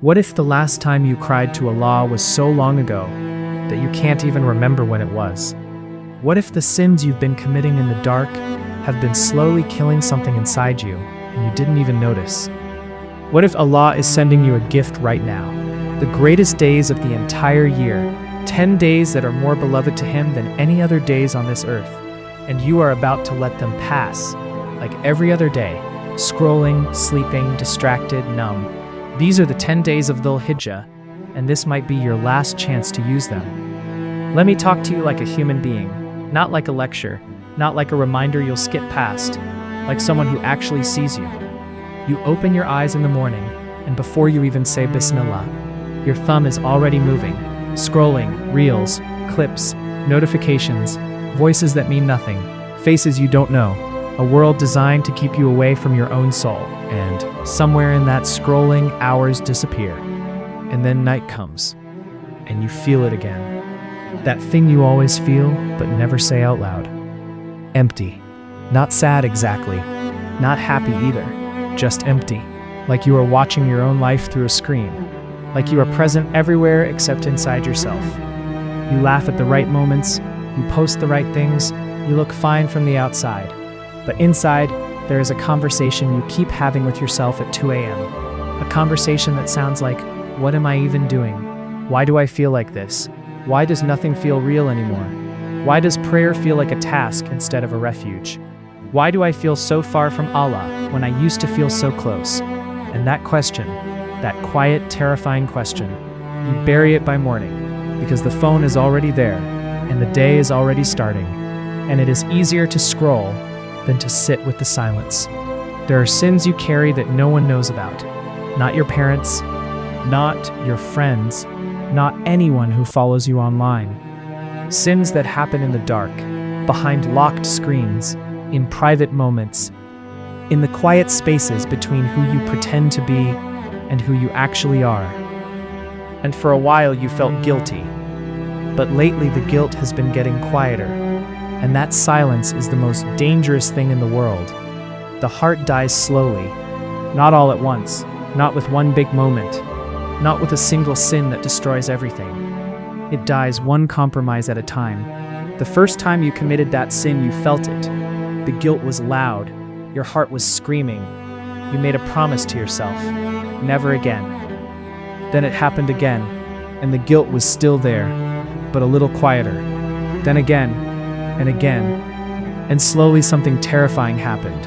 What if the last time you cried to Allah was so long ago that you can't even remember when it was? What if the sins you've been committing in the dark have been slowly killing something inside you and you didn't even notice? What if Allah is sending you a gift right now, the greatest days of the entire year, 10 days that are more beloved to Him than any other days on this earth, and you are about to let them pass, like every other day, scrolling, sleeping, distracted, numb. These are the 10 days of Dhul Hijjah, and this might be your last chance to use them. Let me talk to you like a human being, not like a lecture, not like a reminder you'll skip past, like someone who actually sees you. You open your eyes in the morning, and before you even say Bismillah, your thumb is already moving, scrolling, reels, clips, notifications, voices that mean nothing, faces you don't know, a world designed to keep you away from your own soul. And somewhere in that scrolling, hours disappear. And then night comes, and you feel it again. That thing you always feel, but never say out loud. Empty. Not sad exactly. Not happy either. Just empty. Like you are watching your own life through a screen. Like you are present everywhere except inside yourself. You laugh at the right moments. You post the right things. You look fine from the outside. But inside, there is a conversation you keep having with yourself at 2 a.m. A conversation that sounds like, what am I even doing? Why do I feel like this? Why does nothing feel real anymore? Why does prayer feel like a task instead of a refuge? Why do I feel so far from Allah when I used to feel so close? And that question, that quiet, terrifying question, you bury it by morning because the phone is already there and the day is already starting, and it is easier to scroll than to sit with the silence. There are sins you carry that no one knows about. Not your parents, not your friends, not anyone who follows you online. Sins that happen in the dark, behind locked screens, in private moments, in the quiet spaces between who you pretend to be and who you actually are. And for a while you felt guilty, but lately the guilt has been getting quieter. And that silence is the most dangerous thing in the world. The heart dies slowly, not all at once, not with one big moment, not with a single sin that destroys everything. It dies one compromise at a time. The first time you committed that sin, you felt it. The guilt was loud. Your heart was screaming. You made a promise to yourself. Never again. Then it happened again, and the guilt was still there, but a little quieter. Then again, and again, and slowly something terrifying happened.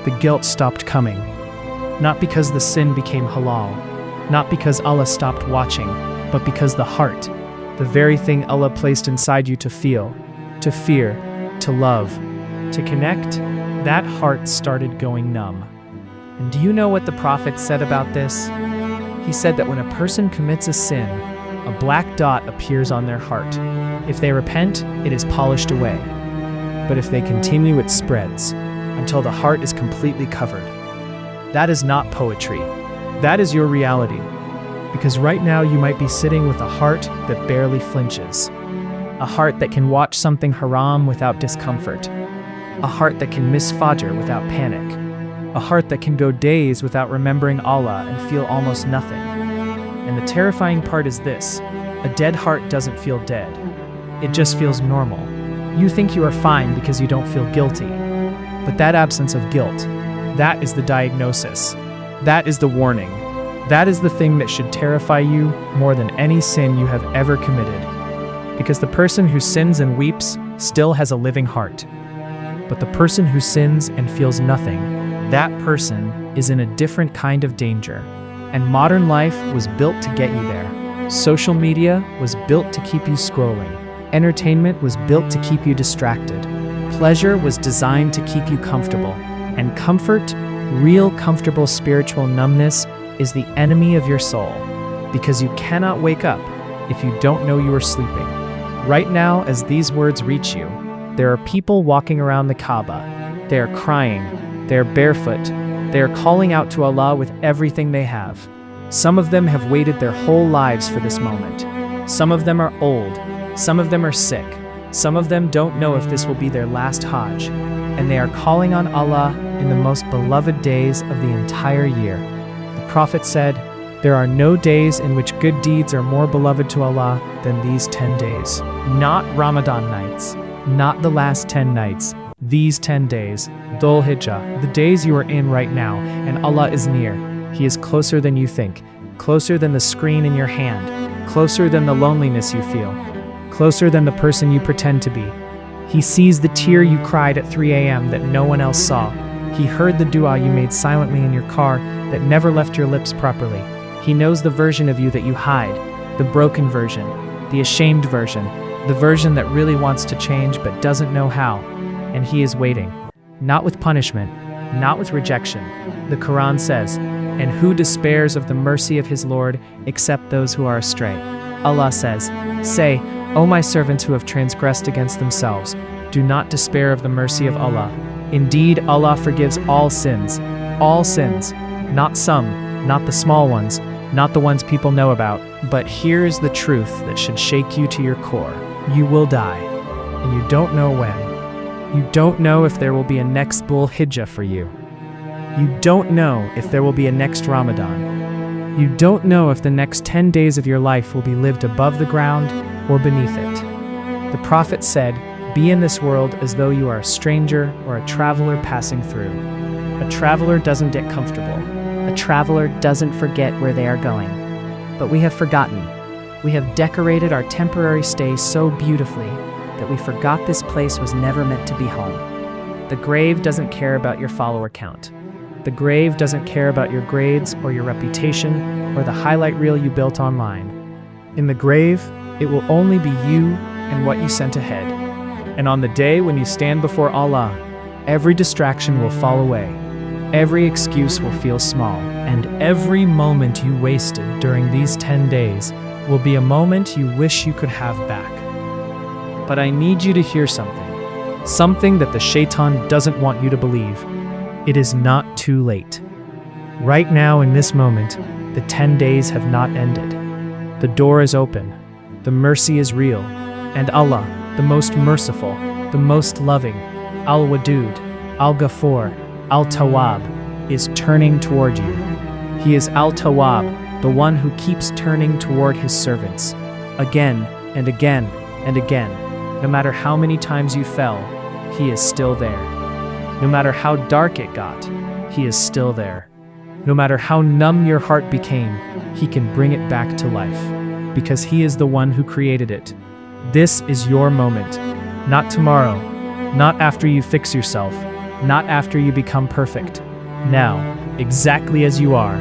The guilt stopped coming. Not because the sin became halal, not because Allah stopped watching, but because the heart, the very thing Allah placed inside you to feel, to fear, to love, to connect, that heart started going numb. And do you know what the Prophet said about this? He said that when a person commits a sin, a black dot appears on their heart. If they repent, it is polished away. But if they continue, it spreads until the heart is completely covered. That is not poetry. That is your reality. Because right now you might be sitting with a heart that barely flinches. A heart that can watch something haram without discomfort. A heart that can miss Fajr without panic. A heart that can go days without remembering Allah and feel almost nothing. And the terrifying part is this: a dead heart doesn't feel dead. It just feels normal. You think you are fine because you don't feel guilty. But that absence of guilt, that is the diagnosis. That is the warning. That is the thing that should terrify you more than any sin you have ever committed. Because the person who sins and weeps still has a living heart. But the person who sins and feels nothing, that person is in a different kind of danger. And modern life was built to get you there. Social media was built to keep you scrolling. Entertainment was built to keep you distracted. Pleasure was designed to keep you comfortable. And comfort, real comfortable spiritual numbness, is the enemy of your soul. Because you cannot wake up if you don't know you are sleeping. Right now, as these words reach you, there are people walking around the Kaaba. They are crying. They are barefoot. They are calling out to Allah with everything they have. Some of them have waited their whole lives for this moment. Some of them are old. Some of them are sick. Some of them don't know if this will be their last Hajj. And they are calling on Allah in the most beloved days of the entire year. The Prophet said, There are no days in which good deeds are more beloved to Allah than these 10 days. Not Ramadan nights, not the last 10 nights, these 10 days, Dhul Hijjah, the days you are in right now, and Allah is near. He is closer than you think, closer than the screen in your hand, closer than the loneliness you feel, closer than the person you pretend to be. He sees the tear you cried at 3 a.m. that no one else saw. He heard the dua you made silently in your car that never left your lips properly. He knows the version of you that you hide, the broken version, the ashamed version, the version that really wants to change but doesn't know how. And He is waiting, not with punishment, not with rejection. The Quran says, "And who despairs of the mercy of his Lord except those who are astray?" Allah says, "Say, O my servants who have transgressed against themselves, do not despair of the mercy of Allah. Indeed, Allah forgives all sins, not some, not the small ones, not the ones people know about. But here is the truth that should shake you to your core. You will die, and you don't know when. You don't know if there will be a next Dhul Hijjah for you. You don't know if there will be a next Ramadan. You don't know if the next 10 days of your life will be lived above the ground or beneath it. The Prophet said, "Be in this world as though you are a stranger or a traveler passing through." A traveler doesn't get comfortable. A traveler doesn't forget where they are going. But we have forgotten. We have decorated our temporary stay so beautifully that we forgot this place was never meant to be home. The grave doesn't care about your follower count. The grave doesn't care about your grades or your reputation or the highlight reel you built online. In the grave, it will only be you and what you sent ahead. And on the day when you stand before Allah, every distraction will fall away. Every excuse will feel small, and every moment you wasted during these 10 days will be a moment you wish you could have back. But I need you to hear something that the shaitan doesn't want you to believe. It is not too late. Right now, in this moment, the 10 days have not ended. The door is open, the mercy is real, and Allah, the most merciful, the most loving, Al-Wadud, Al-Ghafur, Al-Tawwab, is turning toward you. He is Al-Tawwab, the one who keeps turning toward His servants, again and again and again. No matter how many times you fell, He is still there. No matter how dark it got, He is still there. No matter how numb your heart became, He can bring it back to life, because He is the one who created it. This is your moment, not tomorrow, not after you fix yourself, not after you become perfect. Now, exactly as you are,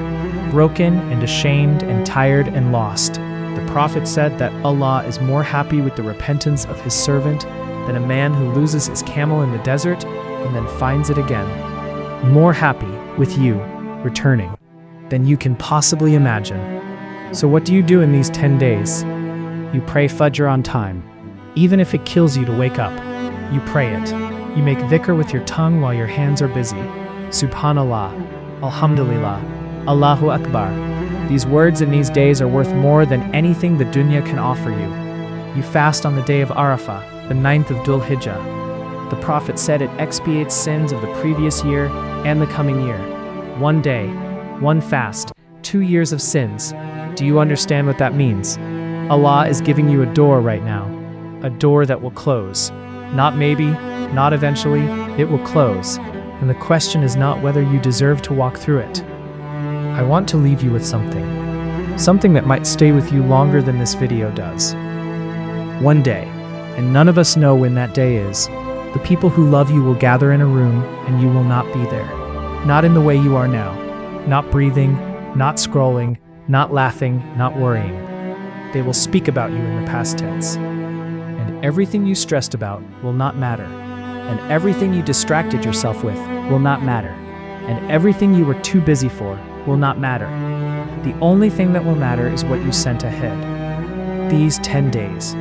broken and ashamed and tired and lost. The Prophet said that Allah is more happy with the repentance of His servant than a man who loses his camel in the desert and then finds it again. More happy with you returning than you can possibly imagine. So what do you do in these 10 days? You pray Fajr on time. Even if it kills you to wake up, you pray it. You make dhikr with your tongue while your hands are busy. Subhanallah, Alhamdulillah, Allahu Akbar. These words in these days are worth more than anything the dunya can offer you. You fast on the day of Arafah, the 9th of Dhul Hijjah. The Prophet said it expiates sins of the previous year and the coming year. One day, one fast, 2 years of sins. Do you understand what that means? Allah is giving you a door right now. A door that will close. Not maybe, not eventually, it will close. And the question is not whether you deserve to walk through it. I want to leave you with something that might stay with you longer than this video does. One day, and none of us know when that day is, the people who love you will gather in a room and you will not be there. Not in the way you are now. Not breathing, not scrolling, not laughing, not worrying. They will speak about you in the past tense. And everything you stressed about will not matter. And everything you distracted yourself with will not matter. And everything you were too busy for will not matter. The only thing that will matter is what you sent ahead. These 10 days.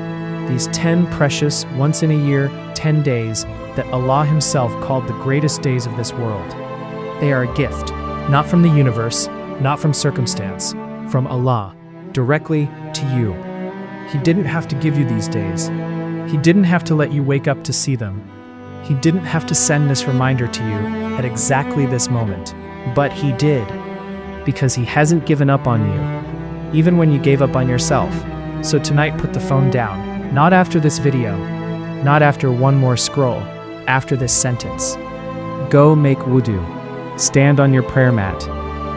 These 10 precious, once in a year, 10 days that Allah Himself called the greatest days of this world. They are a gift, not from the universe, not from circumstance, from Allah, directly to you. He didn't have to give you these days. He didn't have to let you wake up to see them. He didn't have to send this reminder to you at exactly this moment. But He did. because He hasn't given up on you, even when you gave up on yourself. So tonight put the phone down. Not after this video, not after one more scroll, after this sentence. Go make wudu, stand on your prayer mat,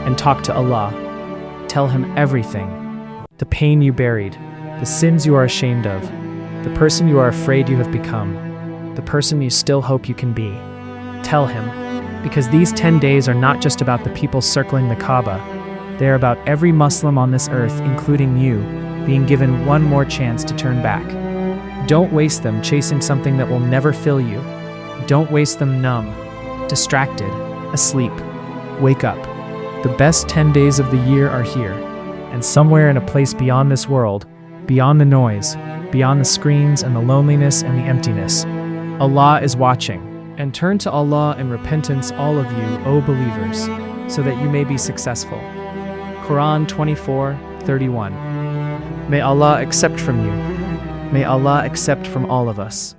and talk to Allah. Tell Him everything. The pain you buried, the sins you are ashamed of, the person you are afraid you have become, the person you still hope you can be. Tell Him, because these 10 days are not just about the people circling the Kaaba, they are about every Muslim on this earth, including you, being given one more chance to turn back. Don't waste them chasing something that will never fill you. Don't waste them numb, distracted, asleep. Wake up. The best 10 days of the year are here, and somewhere in a place beyond this world, beyond the noise, beyond the screens and the loneliness and the emptiness, Allah is watching. And turn to Allah in repentance, all of you, O believers, so that you may be successful. Quran 24:31. May Allah accept from you. May Allah accept from all of us.